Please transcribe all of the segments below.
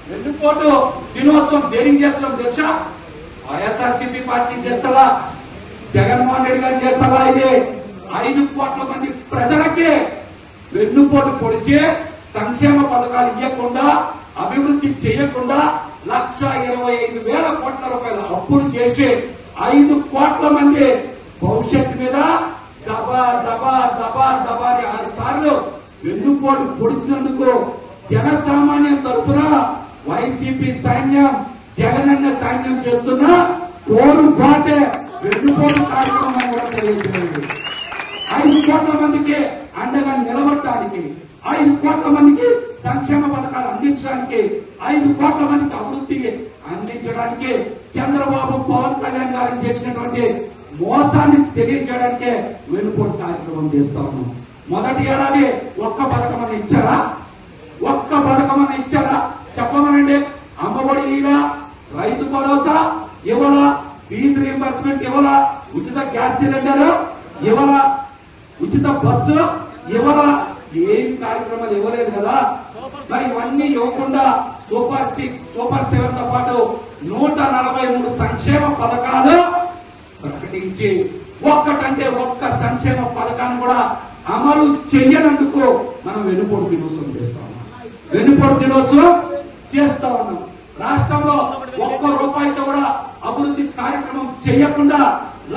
వెన్నుపోటు దినోత్సవం దేనికి చేస్తున్నాం తెలుసా? వైఎస్ఆర్సీపీ పార్టీ చేస్తారా, జగన్మోహన్ రెడ్డి గారు చేస్తారా? ఇది 5 కోట్ల మంది ప్రజలకే వెన్నుపోటు పొడిచే సంక్షేమ పథకాలు ఇవ్వకుండా, అభివృద్ధి చేయకుండా 1,25,000 కోట్ల రూపాయల అప్పులు చేసి 5 కోట్ల మంది భవిష్యత్తు మీద దబా దబా దబా దబా 6 సార్లు వెన్నుపోటు పొడిచినందుకు జనసామాన్యం తరఫున వైసీపీ సైన్యం, జగనన్న సైన్యం చేస్తున్న పోరుబాటే వెన్నుపోటు కార్యక్రమం కూడా తెలియజేయండి. 5 కోట్ల మందికి అండగా నిలబడటానికి, 5 కోట్ల మందికి సంక్షేమ పథకాలు అందించడానికి, 5 కోట్ల మందికి అభివృద్ధి అందించడానికి చంద్రబాబు, పవన్ కళ్యాణ్ గారు చేసినటువంటి మోసాన్ని తెలియజేయడానికే వెన్నుపోటు కార్యక్రమం చేస్తా ఉన్నాం. మొదటి ఏడాది ఒక్క పథకం ఇచ్చారా? ఒక్క పథకం ఇచ్చారా? చెప్పమనండి. అమ్మఒడి ఇలా, రైతు భరోసా ఇవ్వాలా, ఫీజు రీంబర్స్మెంట్ ఇవ్వాలా, ఉచిత గ్యాస్ సిలిండర్ ఇవ్వాలా, ఉచిత బస్సు ఇవ్వాలా, ఏమి కార్యక్రమాలు ఇవ్వలేదు కదా. మరి ఇవన్నీ ఇవ్వకుండా సూపర్ 6, సూపర్ 7 తో పాటు 143 సంక్షేమ పథకాలు ప్రకటించి ఒక్కటంటే ఒక్క సంక్షేమ పథకాన్ని కూడా అమలు చెయ్యనందుకు మనం వెన్నుపోటు దినోత్సవం చేస్తా ఉన్నాం. వెన్నుపోటు దినోత్సవం చేస్తా ఉన్నాం. రాష్ట్రంలో ఒక్క రూపాయితో కూడా అభివృద్ధి కార్యక్రమం చేయకుండా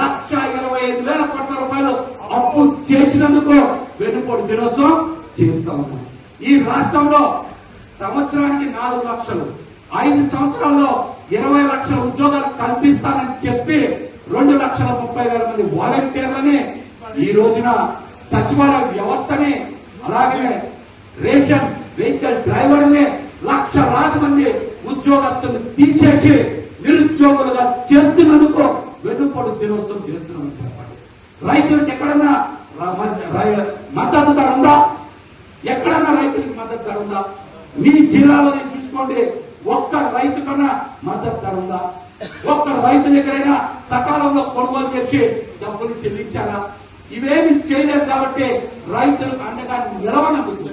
1,25,000 కోట్ల రూపాయలు అప్పు చేసినందుకు వెన్నుపోటు దినోత్సవం చేస్తా ఉన్నాం. ఈ రాష్ట్రంలో సంవత్సరానికి 4 లక్షలు, 5 సంవత్సరాల్లో 20 లక్షల ఉద్యోగాలు కల్పిస్తానని చెప్పి 2,30,000 మంది వాలంటీర్లని, ఈ రోజున సచివాలయ వ్యవస్థని, అలాగే రేషన్ వెహికల్ డ్రైవర్ని 1,00,000 మంది ఉద్యోగస్తులు తీసేసి నిరుద్యోగులుగా చేస్తున్నందుకు వెన్నుపోటు దినోత్సవం చేస్తున్నామని చెప్పండి. రైతులకు ఎక్కడన్నా మద్దతు ధర ఉందా? ఎక్కడన్నా రైతులకు మద్దతు ధర ఉందా? మీ జిల్లాలోనే చూసుకోండి, ఒక్క రైతు కన్నా మద్దతు ధర ఉందా? ఒక్క రైతు దగ్గరైనా సకాలంలో కొనుగోలు చేసి డబ్బులు చెల్లించారా? ఇవేమి చేయలేదు కాబట్టి రైతులకు అండగా నిలవనందుకు,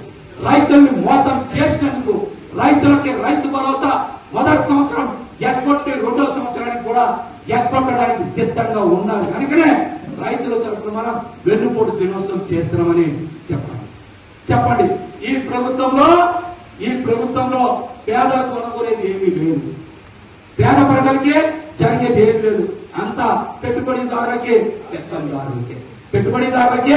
రైతుల్ని మోసం చేసినందుకు, రైతులకి రైతు భరోసా మొదటి సంవత్సరం ఎగ్గొట్టి 2వ సంవత్సరానికి కూడా ఎగ్గొట్టడానికి సిద్ధంగా ఉన్నారు. కనుకనే రైతుల తరఫున మనం వెన్నుపోటు దినోత్సవం చేస్తున్నామని చెప్పండి. ఈ ప్రభుత్వంలో పేదలకు కొనుగోలేది ఏమీ లేదు, పేద ప్రజలకి జరిగేది ఏమీ లేదు. అంతా పెట్టుబడిదారులకి, పెత్తందారులకి, పెట్టుబడిదారులకి